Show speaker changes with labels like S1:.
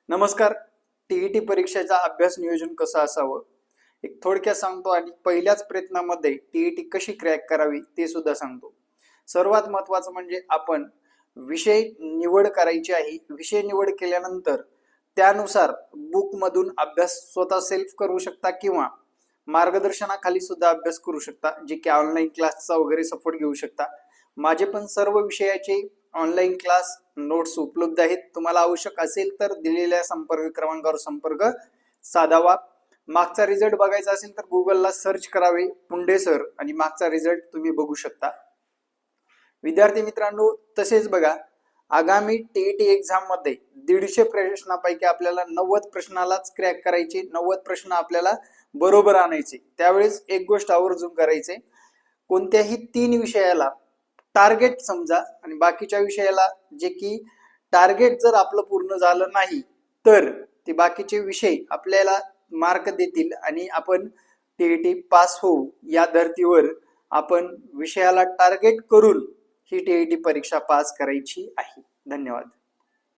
S1: नमस्कार. टीईटी परीक्षेचा अभ्यास नियोजन कसं असावं एक थोडक्यात सांगतो आणि पहिल्याच प्रयत्नामध्ये टीईटी कशी क्रॅक करावी ते सुद्धा सांगतो. सर्वात महत्त्वाचं म्हणजे आपण विषय निवड करायची आहे. विषय निवड केल्यानंतर त्यानुसार बुकमधून अभ्यास स्वतः सेल्फ करू शकता किंवा मार्गदर्शनाखाली सुद्धा अभ्यास करू शकता, जे की ऑनलाईन क्लासचा वगैरे सपोर्ट घेऊ शकता. माझे पण सर्व विषयाचे ऑनलाईन क्लास नोट्स उपलब्ध आहेत. तुम्हाला आवश्यक असेल तर दिलेल्या संपर्क क्रमांकावर संपर्क साधावा. मागचा रिझल्ट बघायचा असेल तर गुगलला सर्च करावे पुंडे सर आणि मागचा रिझल्ट तुम्ही बघू शकता. विद्यार्थी मित्रांनो, तसेच बघा, आगामी टीईटी एक्झाम मध्ये 150 प्रश्नांपैकी आपल्याला 90 प्रश्नालाच क्रॅक करायचे, 90 प्रश्न आपल्याला बरोबर आणायचे. त्यावेळेस एक गोष्ट आवर्जून करायचे, कोणत्याही 3 विषयाला टार्गेट समजा आणि बाकीच्या विषयाला जे की टार्गेट जर आपलं पूर्ण झालं नाही तर ते बाकीचे विषय आपल्याला मार्क देतील आणि आपण टीईटी पास होऊ या धर्तीवर आपण विषयाला टार्गेट करून ही टीईटी परीक्षा पास करायची आहे. धन्यवाद.